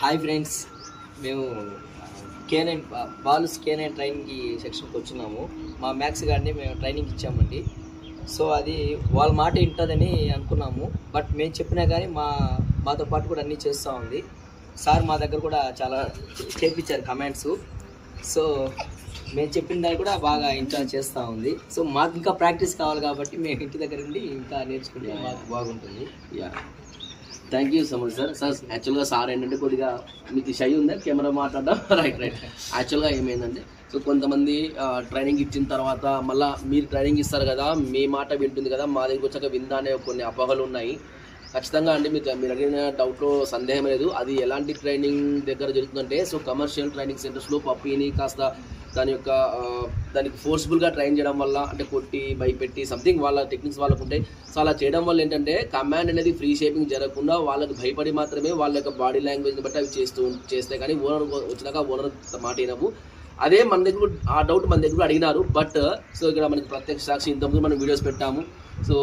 Hi friends, మేము canine బాలుస్ canine ట్రైనింగ్కి సెక్షన్కి వచ్చినాము. మా మ్యాథ్స్ గారిని మేము ట్రైనింగ్ ఇచ్చామండి. సో అది వాళ్ళ మాట వింటుందని అనుకున్నాము. బట్ మేము చెప్పినా కానీ మాతో పాటు కూడా అన్నీ చేస్తూ ఉంది. సార్ మా దగ్గర కూడా చాలా చేపించారు కమెంట్స్. సో మేము చెప్పిన దాన్ని కూడా బాగా ఎంజాయ్ చేస్తూ ఉంది. సో మాకు ఇంకా ప్రాక్టీస్ కావాలి కాబట్టి మేము ఇంటి దగ్గర ఉండి ఇంకా నేర్చుకుంటే మాకు బాగుంటుంది. Thank you so much sir. Sir యాక్చువల్గా సార్ ఏంటంటే కొద్దిగా మీకు షై ఉందా కెమెరా మాట్లాడడం? రైట్. యాక్చువల్గా ఏమైందంటే సో కొంతమంది ట్రైనింగ్ ఇచ్చిన తర్వాత మళ్ళీ మీరు ట్రైనింగ్ ఇస్తారు కదా, మీ మాట వింటుంది కదా, మా దగ్గరికి వచ్చాక విందా అనే కొన్ని అపోహలు ఉన్నాయి. ఖచ్చితంగా అండి, మీరు అడిగిన డౌట్లో సందేహం లేదు. అది ఎలాంటి ట్రైనింగ్ దగ్గర జరుగుతుందంటే సో కమర్షియల్ ట్రైనింగ్ సెంటర్స్లో పప్పీని కాస్త దానికి ఫోర్స్ఫుల్గా ట్రైన్ చేయడం వల్ల, అంటే కొట్టి భయపెట్టి సంథింగ్ వాళ్ళ టెక్నిక్స్ వాళ్ళకు ఉంటాయి. సో అలా చేయడం వల్ల ఏంటంటే కమాండ్ అనేది ఫ్రీ షేపింగ్ జరగకుండా వాళ్ళకి భయపడి మాత్రమే వాళ్ళ యొక్క బాడీ లాంగ్వేజ్ని బట్టి అవి చేస్తే కానీ ఓనర్ వచ్చినాక ఓనర్ మాట అయినవు. అదే మన దగ్గర ఆ డౌట్ మన దగ్గర అడిగినారు. బట్ సో ఇక్కడ మనకి ప్రత్యక్ష సాక్షి ఇంతకుముందు మనం వీడియోస్ పెట్టాము. సో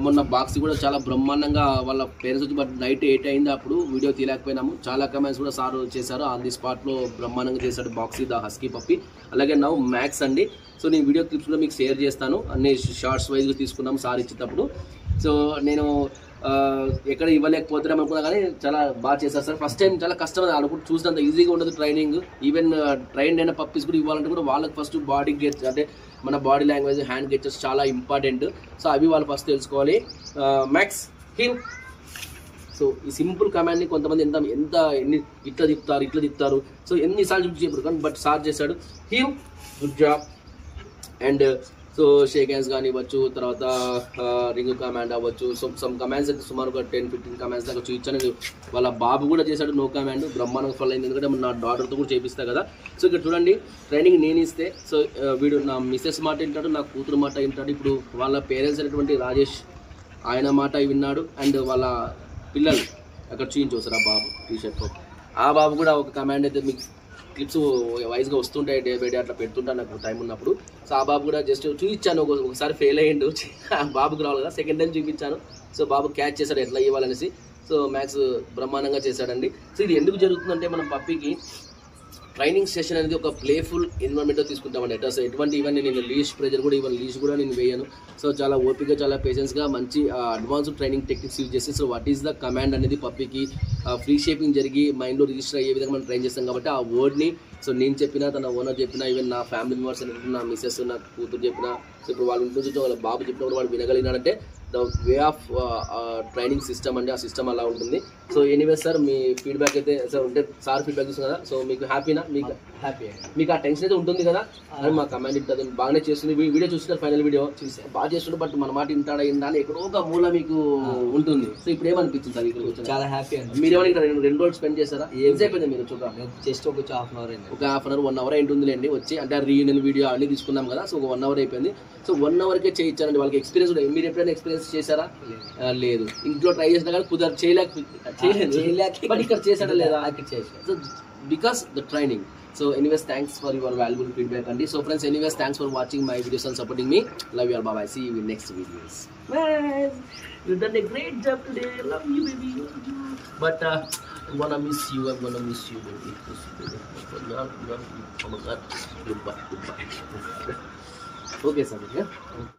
మొన్న బాక్స్ కూడా చాలా బ్రహ్మాండంగా వాళ్ళ పేరెంట్స్ వచ్చి, బట్ నైట్ 8 అయింది, అప్పుడు వీడియో తీయలేకపోయినాము. చాలా కమెంట్స్ కూడా సార్ చేశారు, ఆన్ ది స్పాట్లో బ్రహ్మాండంగా చేశాడు బాక్సీ ద హస్కీ పప్పి. అలాగే నౌ మ్యాక్స్ అండి. సో నేను వీడియో క్లిప్స్ కూడా మీకు షేర్ చేస్తాను, అన్ని షార్ట్స్ వైజ్గా తీసుకున్నాము సార్ ఇచ్చేటప్పుడు. సో నేను ఎక్కడ ఇవ్వలేకపోతున్నాం అనుకున్నా కానీ చాలా బాగా చేశారు సార్. ఫస్ట్ టైం చాలా కష్టం అనుకుంటే చూసినంత ఈజీగా ఉండదు ట్రైనింగ్. ఈవెన్ ట్రైన్ అయిన పప్పీస్ కూడా ఇవ్వాలంటే కూడా వాళ్ళకి ఫస్ట్ బాడీ గెచ్, అంటే మన బాడీ లాంగ్వేజ్, హ్యాండ్ గెచెస్ చాలా ఇంపార్టెంట్. సో అవి వాళ్ళు ఫస్ట్ తెలుసుకోవాలి. Max hill. సో ఈ సింపుల్ కమాండ్ని కొంతమంది ఎన్ని ఇట్లా తిప్పుతారు. సో ఎన్నిసార్లు చూపించేప్పుడు కానీ బట్ సార్ చేశాడు. Hill, good job. And so shake hands కానీ ఇవ్వచ్చు, తర్వాత రింగ్ కమాండ్ అవ్వచ్చు. సో సమ్ కమాండ్స్ అయితే సుమారుగా 10-15 కమాండ్స్ దాకా చూపించాను. వాళ్ళ బాబు కూడా చేశాడు నో కమాండ్, బ్రహ్మాండంగా ఫాలో అయింది. ఎందుకంటే నా డాటర్తో కూడా చేపిస్తా కదా. సో ఇక్కడ చూడండి, ట్రైనింగ్ నేను ఇస్తే సో వీడు నా మిస్సెస్ మాట వింటాడు, నా కూతురు మాట వింటాడు. ఇప్పుడు వాళ్ళ పేరెంట్స్ అయినటువంటి రాజేష్, ఆయన మాట విన్నాడు. అండ్ వాళ్ళ పిల్లలు అక్కడ చూపించవచ్చు, ఆ బాబు టీషర్ట్, ఆ బాబు కూడా ఒక కమాండ్ అయితే మీకు క్లిప్స్ వైజ్గా వస్తుంటాయి, డే బై డే అట్లా పెడుతుంటాను నాకు టైం ఉన్నప్పుడు. సో ఆ బాబు కూడా జస్ట్ చూపించాను, ఒకసారి ఫెయిల్ అయ్యిండు, బాబుకి రావాలి కదా, సెకండ్ టైం చూపించాను. సో బాబు క్యాచ్ చేశాడు ఎట్లా ఇవ్వాలనేసి. సో మ్యాథ్స్ బ్రహ్మాండంగా చేశాడండి. సో ఇది ఎందుకు జరుగుతుందంటే మనం పప్పీకి ట్రైనింగ్ సెషన్ అనేది ఒక ప్లేఫుల్ ఎన్విరాన్మెంట్లో తీసుకుంటామండి. అట్లా ఎటువంటి నేను లీష్ ప్రెజర్ కూడా లీష్ కూడా నేను వేయను. సో చాలా ఓపిక, చాలా పేషెన్స్గా మంచి అడ్వాన్స్డ్ ట్రైనింగ్ టెక్నిక్స్ యూజ్ చేసి so what is the command అనేది పప్పీకి ఫ్రీ షేపింగ్ జరిగి మైండ్లో రిజిస్టర్ అయ్యే విధంగా మనం ట్రైన్ చేస్తాం. కాబట్టి ఆ వర్డ్ని సో నేను చెప్పినా, తన ఓనర్ చెప్పినా, ఈవెన్ నా ఫ్యామిలీ మెంబర్స్ నా మిస్సెస్, నా కూతురు చెప్పినా, సో ఇప్పుడు వాళ్ళు ఇంట్లో వాళ్ళ బాబు చెప్పినప్పుడు వాడు వినగలిగినాడంటే the way of training system అంటే ఆ సిస్టమ్ అలా ఉంటుంది. సో ఎనీవే సార్, మీ ఫీడ్బ్యాక్ అయితే సార్ ఉంటే సార్ ఫీడ్బ్యాక్ ఇస్తుంది కదా, సో మీకు హ్యాపీనా? మీకు ఆ టెన్షన్ అయితే ఉంటుంది కదా, అని మా కమాండ్ ఉంటుంది. బాగానే చేస్తుంది. వీడియో చూస్తున్నారు, ఫైనల్ వీడియో చూసి బాగా చేస్తుండే, బట్ మన మాట ఇంటాడా అని ఎక్కడో ఒక మూల మీకు ఉంటుంది. సో ఇప్పుడు ఏమనిపించింది సార్ ఇక్కడికి వచ్చి? చాలా హ్యాపీ అండి. మీరు ఏమైనా ఇక్కడ 2 రోజులు స్పెండ్ చేస్తారా? ఏం అయిపోయింది మీరు చూద్దాం? జస్ట్ ఒక హాఫ్ అన్ అవర్ అయింది. ఒక హాఫ్ అన్ అవర్ 1 అవర్ ఉంటుందిలేండి వచ్చి, అంటే రీయూనియన్ వీడియో అన్ని తీసుకున్నాం కదా. సో ఒక 1 అవర్ అయిపోయింది. సో 1 అవర్కే చేయించారండి వాళ్ళకి ఎక్స్పీరియన్స్. మీరు ఎప్పుడైనా ఎక్స్పీరియన్స్ చేశారా? లేదు. ఇంట్లో ట్రై చేసినా కానీ చేయలేదు, బట్ ఇక్కడ చేశాడా లేదా? So because the training. So anyways, thanks for your valuable feedback and so friends, anyways, thanks for watching my videos and supporting me. Love you all, bye bye, see you in next videos. Bye. You done a great job today, love you baby, but I'm gonna miss you baby. Oh my god, goodbye. Okay sir, yeah.